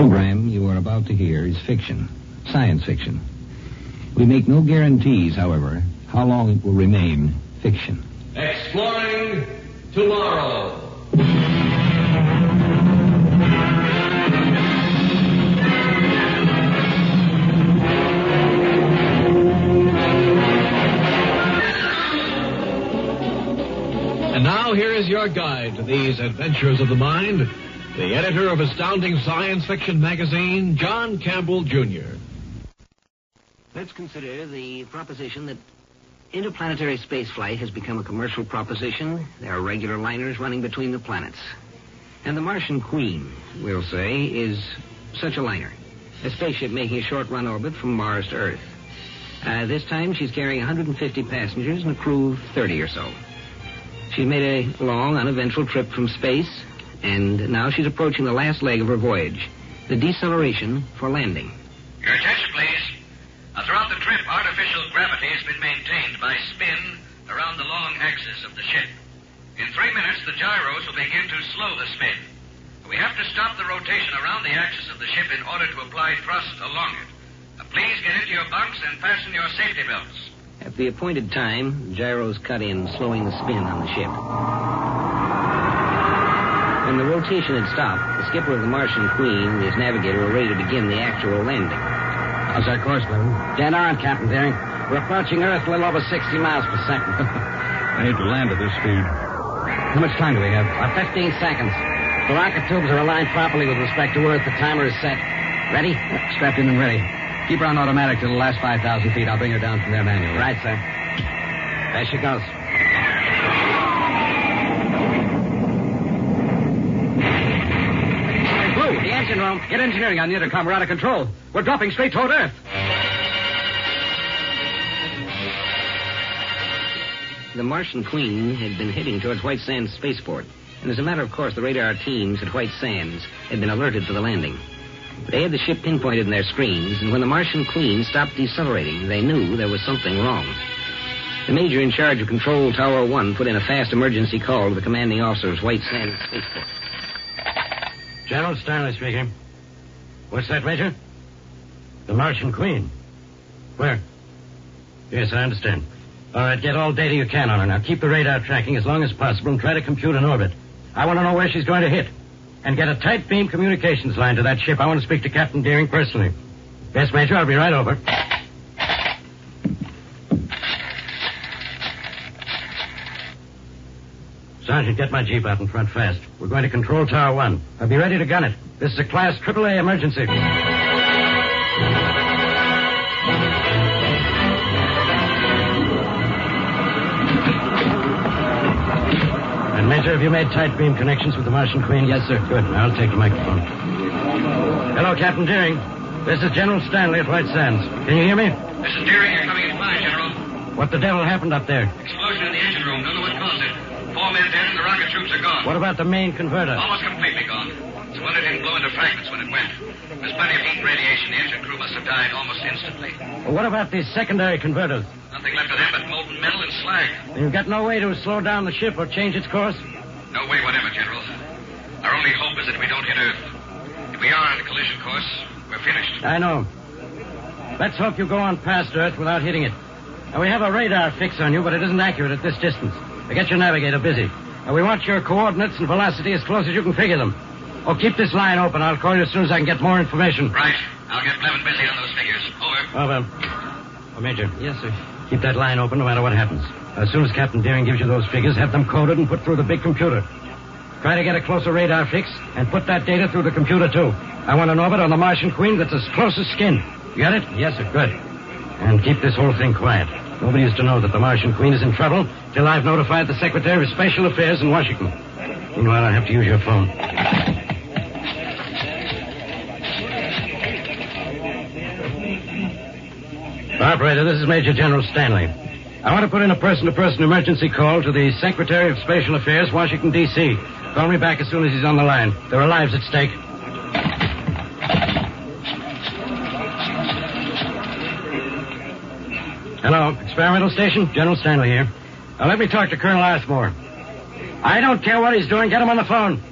program you are about to hear is fiction, science fiction. We make no guarantees, however, how long it will remain fiction. Exploring tomorrow. And now here is your guide to these adventures of the mind, the editor of Astounding Science Fiction magazine, John Campbell, Jr. Let's consider the proposition that interplanetary spaceflight has become a commercial proposition. There are regular liners running between the planets. And the Martian Queen, we'll say, is such a liner. A spaceship making a short-run orbit from Mars to Earth. This time she's carrying 150 passengers and a crew of 30 or so. She's made a long, uneventful trip from space, and now she's approaching the last leg of her voyage, the deceleration for landing. Your attention, please. Throughout the trip, artificial gravity has been maintained by spin around the long axis of the ship. In 3 minutes, the gyros will begin to slow the spin. We have to stop the rotation around the axis of the ship in order to apply thrust along it. Please get into your bunks and fasten your safety belts. At the appointed time, gyros cut in, slowing the spin on the ship. When the rotation had stopped, the skipper of the Martian Queen and his navigator were ready to begin the actual landing. How's our course, Levin? Dead on, Captain Deering. We're approaching Earth a little over 60 miles per second. I need to land at this speed. How much time do we have? About 15 seconds. The rocket tubes are aligned properly with respect to Earth. The timer is set. Ready? Strapped in and ready. Keep her on automatic till the last 5,000 feet. I'll bring her down from there manually. Right, sir. There she goes. Hey, Blue, the engine room. Get engineering on the intercom. We're out of control. We're dropping straight toward Earth. The Martian Queen had been heading towards White Sands Spaceport. And as a matter of course, the radar teams at White Sands had been alerted to the landing. They had the ship pinpointed in their screens, and when the Martian Queen stopped decelerating, they knew there was something wrong. The major in charge of Control Tower 1 put in a fast emergency call to the commanding officer of White Sands Spaceport. General Stanley speaking. What's that, Major? The Martian Queen. Where? Yes, I understand. All right, get all data you can on her. Now, keep the radar tracking as long as possible and try to compute an orbit. I want to know where she's going to hit. And get a tight beam communications line to that ship. I want to speak to Captain Deering personally. Yes, Major, I'll be right over. Sergeant, get my Jeep out in front fast. We're going to Control Tower 1. I'll be ready to gun it. This is a Class AAA emergency. And, Major, have you made tight beam connections with the Martian Queen? Yes, sir. Good. Now I'll take the microphone. Hello, Captain Deering. This is General Stanley at White Sands. Can you hear me? This is Deering. You're coming in fine, General. What the devil happened up there? Explosion in the engine room. Don't know what caused it. 4 men dead and the rocket troops are gone. What about the main converter? Almost completely gone. It's a wonder it didn't blow into fragments when it went. There's plenty of heat and radiation. The engine crew must have died almost instantly. Well, what about these secondary converters? Nothing left of them but molten metal and slag. You've got no way to slow down the ship or change its course? No way whatever, General. Our only hope is that we don't hit Earth. If we are on a collision course, we're finished. I know. Let's hope you go on past Earth without hitting it. Now, we have a radar fix on you, but it isn't accurate at this distance. Now, get your navigator busy. Now, we want your coordinates and velocity as close as you can figure them. Oh, keep this line open. I'll call you as soon as I can get more information. Right. I'll get Blevin busy on those figures. Over. Over. Oh, Major. Yes, sir. Keep that line open no matter what happens. As soon as Captain Deering gives you those figures, have them coded and put through the big computer. Try to get a closer radar fix and put that data through the computer, too. I want an orbit on the Martian Queen that's as close as skin. You got it? Yes, sir. Good. And keep this whole thing quiet. Nobody is to know that the Martian Queen is in trouble till I've notified the Secretary of Special Affairs in Washington. Meanwhile, I'll have to use your phone. Operator, this is Major General Stanley. I want to put in a person-to-person emergency call to the Secretary of Special Affairs, Washington, D.C. Call me back as soon as he's on the line. There are lives at stake. Hello, experimental station. General Stanley here. Now, let me talk to Colonel Arthmore. I don't care what he's doing. Get him on the phone.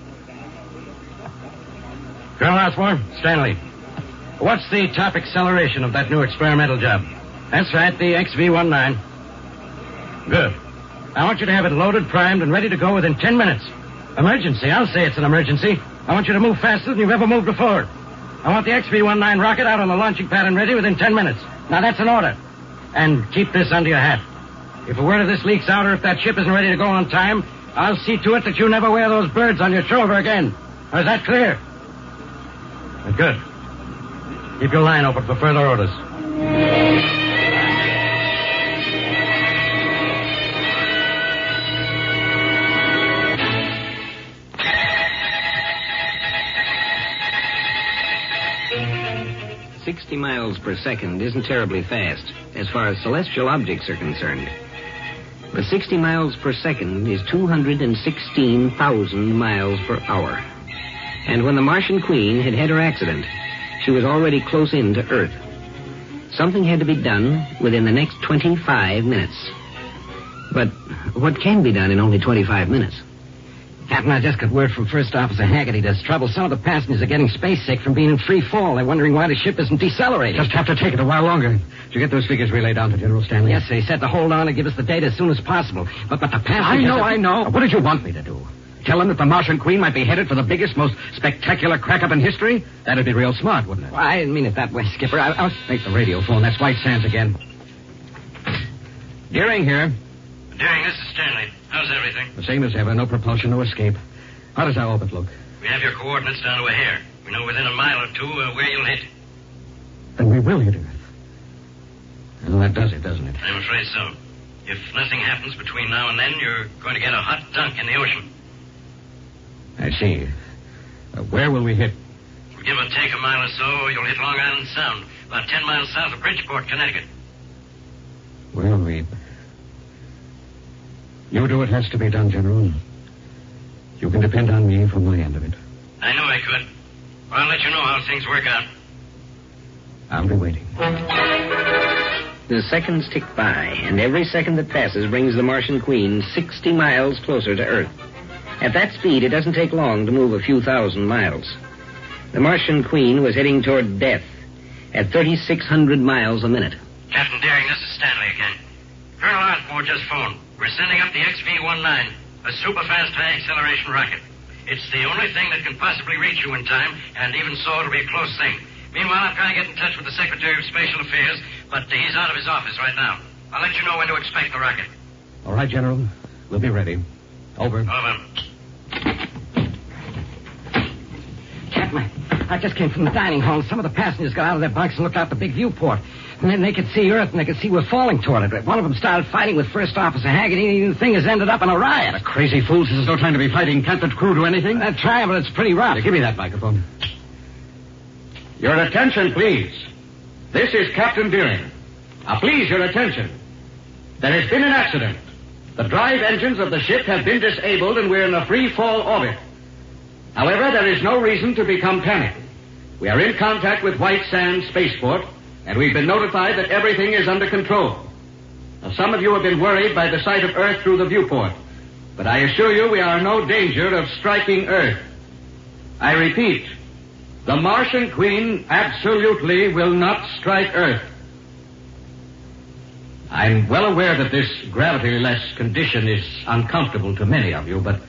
Colonel Osborne, Stanley. What's the top acceleration of that new experimental job? That's right, the XV-19. Good. I want you to have it loaded, primed, and ready to go within 10 minutes. Emergency. I'll say it's an emergency. I want you to move faster than you've ever moved before. I want the XV-19 rocket out on the launching pad and ready within 10 minutes. Now, that's an order. And keep this under your hat. If a word of this leaks out or if that ship isn't ready to go on time, I'll see to it that you never wear those birds on your shoulder again. Now, is that clear? Good. Keep your line open for further orders. miles per second isn't terribly fast as far as celestial objects are concerned. But 60 miles per second is 216,000 miles per hour. And when the Martian Queen had had her accident, she was already close in to Earth. Something had to be done within the next 25 minutes. But what can be done in only 25 minutes? Captain, I just got word from First Officer Haggerty. There's trouble. Some of the passengers are getting space sick from being in free fall. They're wondering why the ship isn't decelerating. Just have to take it a while longer. Did you get those figures relayed down to General Stanley? Yes, they said to hold on and give us the data as soon as possible. But the passengers... I know. What did you want me to do? Tell them that the Martian Queen might be headed for the biggest, most spectacular crack-up in history? That'd be real smart, wouldn't it? Well, I didn't mean it that way, Skipper. I'll take the radio phone. That's White Sands again. Deering here. Deering, this is Stanley. How's everything? The same as ever. No propulsion, no escape. How does our orbit look? We have your coordinates down to a hair. We know within a mile or two where you'll hit. Then we will hit Earth. Well, that does it, doesn't it? I'm afraid so. If nothing happens between now and then, you're going to get a hot dunk in the ocean. I see. Where will we hit? Give or take a mile or so, you'll hit Long Island Sound, about 10 miles south of Bridgeport, Connecticut. Well, you do what has to be done, General. You can depend on me for my end of it. I know I could. Well, I'll let you know how things work out. I'll be waiting. The seconds tick by, and every second that passes brings the Martian Queen 60 miles closer to Earth. At that speed, it doesn't take long to move a few thousand miles. The Martian Queen was heading toward death at 3,600 miles a minute. Captain Deering, this is Stanley again. Colonel Osborne just phoned. We're sending up the XV-19, a super-fast high-acceleration rocket. It's the only thing that can possibly reach you in time, and even so, it'll be a close thing. Meanwhile, I'm trying to get in touch with the Secretary of Spatial Affairs, but he's out of his office right now. I'll let you know when to expect the rocket. All right, General. We'll be ready. Over. Over. Captain, I just came from the dining hall, and some of the passengers got out of their bunks and looked out the big viewport. And then they could see Earth, and they could see we're falling toward it. One of them started fighting with First Officer Haggerty, and the thing has ended up in a riot. The crazy fools. This is no time to be fighting. Can't the crew do anything? They're trying, but it's pretty rough. Here, give me that microphone. Your attention, please. This is Captain Deering. Now, please, your attention. There has been an accident. The drive engines of the ship have been disabled, and we're in a free-fall orbit. However, there is no reason to become panicked. We are in contact with White Sands Spaceport, and we've been notified that everything is under control. Now, some of you have been worried by the sight of Earth through the viewport, but I assure you we are in no danger of striking Earth. I repeat, the Martian Queen absolutely will not strike Earth. I'm well aware that this gravity-less condition is uncomfortable to many of you, but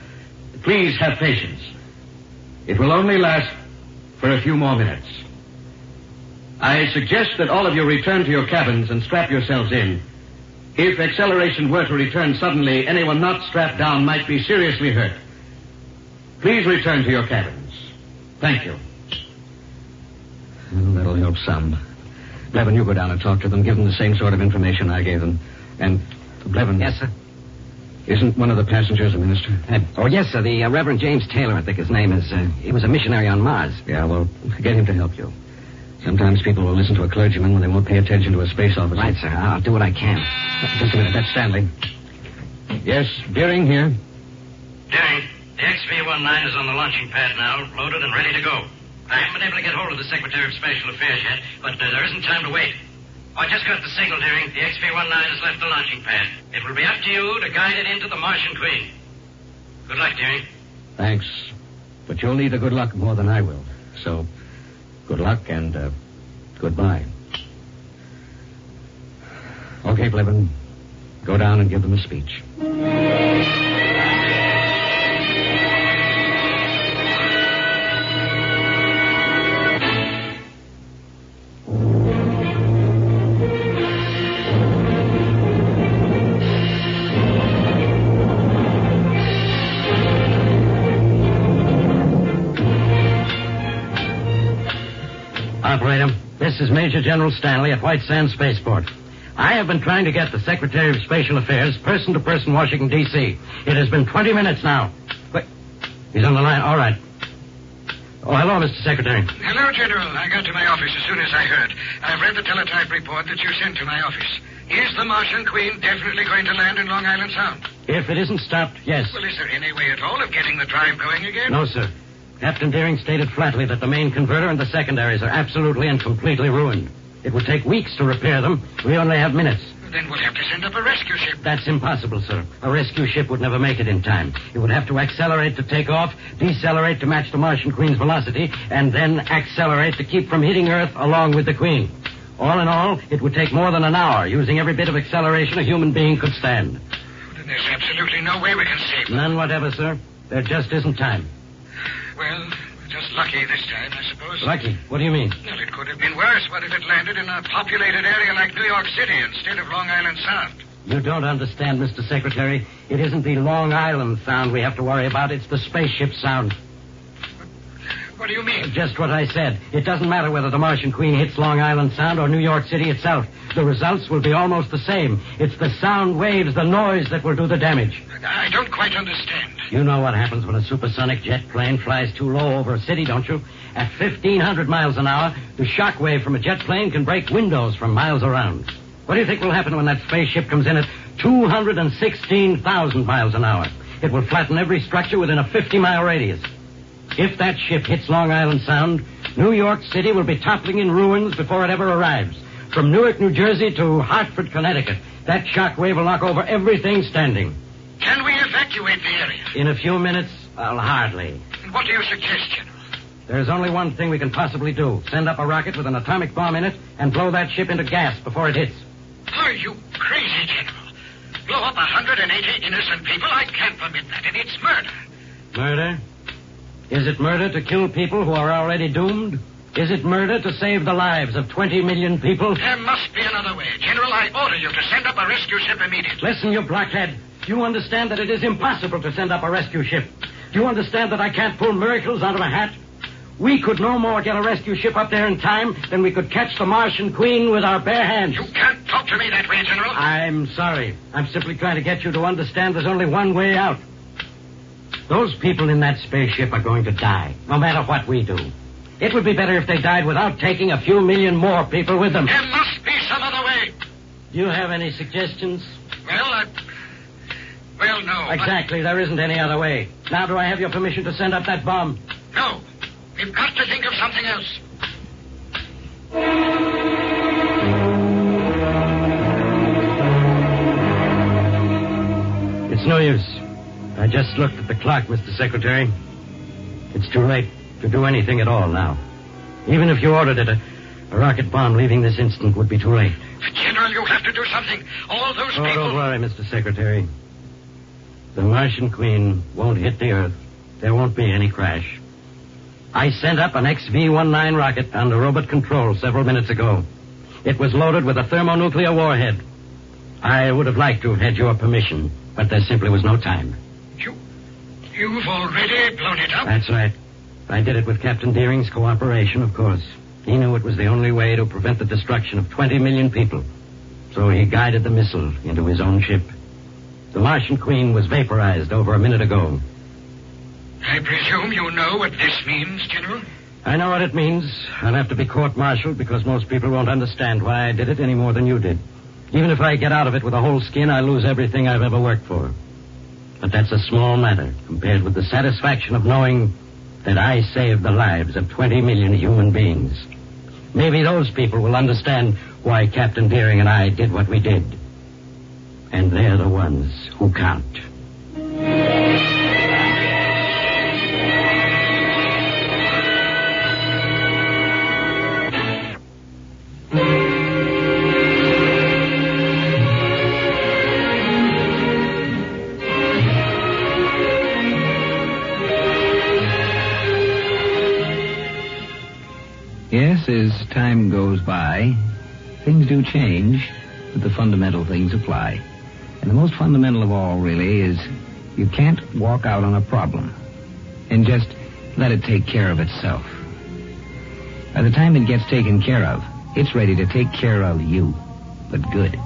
please have patience. It will only last for a few more minutes. I suggest that all of you return to your cabins and strap yourselves in. If acceleration were to return suddenly, anyone not strapped down might be seriously hurt. Please return to your cabins. Thank you. Well, that'll help some. Blevin, you go down and talk to them. Give them the same sort of information I gave them. And, Blevin... Yes, sir? Isn't one of the passengers a minister? Yes, sir. The Reverend James Taylor, I think his name is. He was a missionary on Mars. Yeah, well, get him to help you. Sometimes people will listen to a clergyman when they won't pay attention to a space officer. Right, sir. I'll do what I can. Just a minute. That's Stanley. Yes, Deering here. Deering, the XV-19 is on the launching pad now, loaded and ready to go. I haven't been able to get hold of the Secretary of Spatial Affairs yet, but there isn't time to wait. I just got the signal, Deering. The XV-19 has left the launching pad. It will be up to you to guide it into the Martian Queen. Good luck, Deering. Thanks. But you'll need the good luck more than I will. So, good luck and goodbye. Okay, Blevin. Go down and give them a speech. Operator, this is Major General Stanley at White Sands Spaceport. I have been trying to get the Secretary of Spatial Affairs person to person, Washington, D.C. It has been 20 minutes now. Wait, he's on the line. All right. Oh, hello, Mr. Secretary. Hello, General. I got to my office as soon as I heard. I've read the teletype report that you sent to my office. Is the Martian Queen definitely going to land in Long Island Sound? If it isn't stopped, yes. Well, is there any way at all of getting the drive going again? No, sir. Captain Deering stated flatly that the main converter and the secondaries are absolutely and completely ruined. It would take weeks to repair them. We only have minutes. Then we'll have to send up a rescue ship. That's impossible, sir. A rescue ship would never make it in time. It would have to accelerate to take off, decelerate to match the Martian Queen's velocity, and then accelerate to keep from hitting Earth along with the Queen. All in all, it would take more than an hour, using every bit of acceleration a human being could stand. Then there's absolutely no way we can save them. None whatever, sir. There just isn't time. Well, just lucky this time, I suppose. Lucky? What do you mean? Well, it could have been worse. What if it landed in a populated area like New York City instead of Long Island Sound? You don't understand, Mr. Secretary. It isn't the Long Island Sound we have to worry about. It's the spaceship sound. What do you mean? Just what I said. It doesn't matter whether the Martian Queen hits Long Island Sound or New York City itself. The results will be almost the same. It's the sound waves, the noise that will do the damage. I don't quite understand. You know what happens when a supersonic jet plane flies too low over a city, don't you? At 1,500 miles an hour, the shock wave from a jet plane can break windows from miles around. What do you think will happen when that spaceship comes in at 216,000 miles an hour? It will flatten every structure within a 50-mile radius. If that ship hits Long Island Sound, New York City will be toppling in ruins before it ever arrives. From Newark, New Jersey to Hartford, Connecticut, that shock wave will knock over everything standing. Can we evacuate the area? In a few minutes, well, hardly. What do you suggest, General? There's only one thing we can possibly do. Send up a rocket with an atomic bomb in it and blow that ship into gas before it hits. Are you crazy, General? Blow up 180 innocent people? I can't permit that, and it's murder. Murder? Is it murder to kill people who are already doomed? Is it murder to save the lives of 20 million people? There must be another way. General, I order you to send up a rescue ship immediately. Listen, you blockhead. Do you understand that it is impossible to send up a rescue ship? Do you understand that I can't pull miracles out of a hat? We could no more get a rescue ship up there in time than we could catch the Martian Queen with our bare hands. You can't talk to me that way, General. I'm sorry. I'm simply trying to get you to understand there's only one way out. Those people in that spaceship are going to die, no matter what we do. It would be better if they died without taking a few million more people with them. There must be some other way. Do you have any suggestions? Well, no. Exactly. There isn't any other way. Now, do I have your permission to send up that bomb? No. We've got to think of something else. It's no use. I just looked at the clock, Mr. Secretary. It's too late to do anything at all now. Even if you ordered it, a rocket bomb leaving this instant would be too late. General, you have to do something. All those people... Don't worry, Mr. Secretary. The Martian Queen won't hit the Earth. There won't be any crash. I sent up an XV-19 rocket under robot control several minutes ago. It was loaded with a thermonuclear warhead. I would have liked to have had your permission, but there simply was no time. You've already blown it up? That's right. I did it with Captain Deering's cooperation, of course. He knew it was the only way to prevent the destruction of 20 million people. So he guided the missile into his own ship. The Martian Queen was vaporized over a minute ago. I presume you know what this means, General? I know what it means. I'll have to be court-martialed because most people won't understand why I did it any more than you did. Even if I get out of it with a whole skin, I lose everything I've ever worked for. But that's a small matter compared with the satisfaction of knowing that I saved the lives of 20 million human beings. Maybe those people will understand why Captain Deering and I did what we did. And they're the ones who count. Yes, as time goes by, things do change, but the fundamental things apply. And the most fundamental of all, really, is you can't walk out on a problem and just let it take care of itself. By the time it gets taken care of, it's ready to take care of you, but good.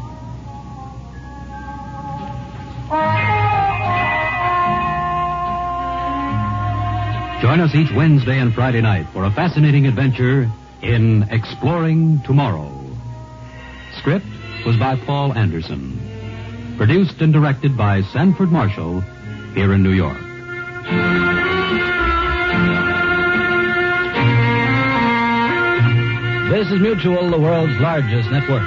Join us each Wednesday and Friday night for a fascinating adventure in Exploring Tomorrow. Script was by Paul Anderson. Produced and directed by Sanford Marshall here in New York. This is Mutual, the world's largest network.